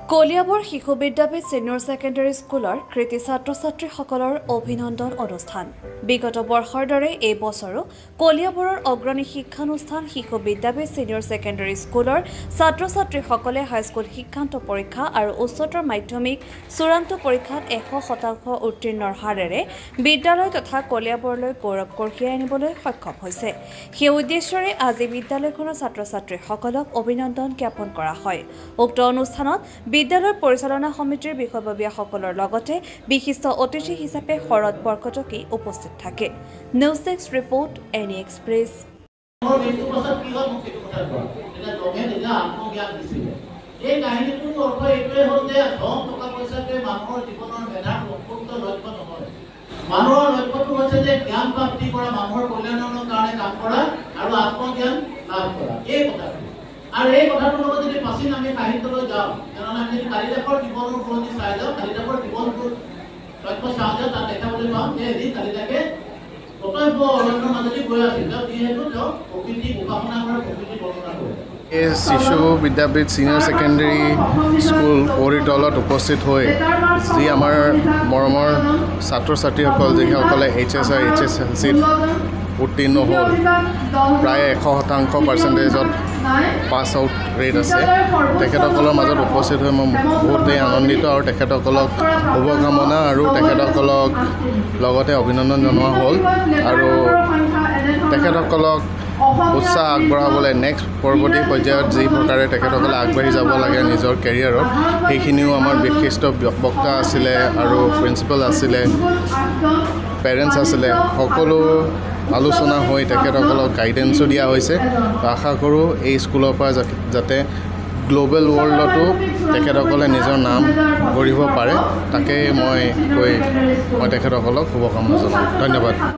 কলিয়াবৰ শিশু বিদ্যাপীঠ senior secondary স্কুলৰ কৃতি ছাত্ৰ-ছাত্ৰীসকলৰ অভিনন্দন অনুষ্ঠান বিগত বৰ্ষৰ দৰে এই বছৰো কলিয়াবৰৰ অগ্ৰণী শিক্ষানুষ্ঠান শিশু বিদ্যাপীঠ ছিনিয়ৰ ছেকেণ্ডাৰী স্কুলৰ ছাত্ৰ-ছাত্ৰীসকলে হাইস্কুল শিক্ষান্ত পৰীক্ষা আৰু উচ্চতৰ মাধ্যমিক চূড়ান্ত পৰীক্ষাত 100% উত্তীৰ্ণৰ হাৰেৰে বিদ্যালয় তথা কলিয়াবৰলৈ গৌৰৱ কঢ়িয়াই আনিবলৈ সক্ষম হৈছে। সেই উদ্দেশ্যৰে আজি বিদ্যালয়খনৰ ছাত্ৰ-ছাত্ৰীসকলক অভিনন্দন জ্ঞাপন কৰা হয়। উক্ত অনুষ্ঠানত বিদ্যালয় পৰিচালনা সমিতিৰ বিষয়ববীয়াসকলৰ লগতে বিশিষ্ট অতিথি হিচাপে শৰৎ বৰকটকী উপস্থিত থাকে। News desk report any express. এই কাহিনীটোৰ অৰ্থ এইটোৱে হ'ল যে ধন টকা পইচাটোৱে মানুহৰ জীৱনৰ মেধাৰ লক্ষ্য লক্ষ্য নহয়। মানুহৰ লক্ষ্যটো হৈছে যে জ্ঞান প্ৰাপ্তি কৰা, মানুহৰ কল্যাণৰ কাৰণে কাম কৰা আৰু আত্মজ্ঞান লাভ কৰা। এই কথাটো আৰু এই কথাটোৰ লগত যদি পাছি আমি সাহিত্যলৈ যাওঁ, কাৰণ আমি যদি কালিদাসৰ জীৱনৰ ওপৰত চাই যাওঁ, কালিদাসৰ জীৱনটোৰ লক্ষ্য চাওঁ যে তাত দেখাবলৈ পাম যে এদিন কালিদাসে কৰ্তব্য অৰণ্যৰ মাজেদি গৈ আছিল, যিহেতু তেওঁ প্ৰকৃতিক উপাসনা কৰে, প্ৰকৃতি বৰ্ণনা কৰে। শিশু বিদ্যাপীঠ ছিনিয়ৰ ছেকেণ্ডেৰী স্কুল কৌৰিতলত উপস্থিত হৈ যি আমাৰ মৰমৰ ছাত্ৰ ছাত্ৰীসকল যিসকলে HSR HSLCত উত্তীৰ্ণ হ'ল, প্ৰায় 100% পাৰ্চেণ্টেজত পাছ আউট ৰেট আছে, তেখেতসকলৰ মাজত উপস্থিত হৈ মই বহুতেই আনন্দিত আৰু তেখেতসকলক শুভকামনা আৰু তেখেতসকলক লগতে অভিনন্দন জনোৱা হ'ল আৰু তেখেতসকলক উৎসাহ আগবঢ়াবলৈ নেক্সট পৰৱৰ্তী পৰ্যায়ত যি প্ৰকাৰে তেখেতসকলে আগবাঢ়ি যাব লাগে নিজৰ কেৰিয়াৰত, সেইখিনিও আমাৰ বিশিষ্ট বক্তা আছিলে আৰু প্ৰিন্সিপাল আছিলে, পেৰেণ্টছ আছিলে, সকলো আলোচনা হৈ তেখেতসকলক গাইডেঞ্চো দিয়া হৈছে। আশা কৰোঁ এই স্কুলৰ পৰা যাতে গ্ল'বেল ৱৰ্ল্ডতো তেখেতসকলে নিজৰ নাম গঢ়িব পাৰে, তাকে মই তেখেতসকলক শুভকামনা জনাওঁ। ধন্যবাদ।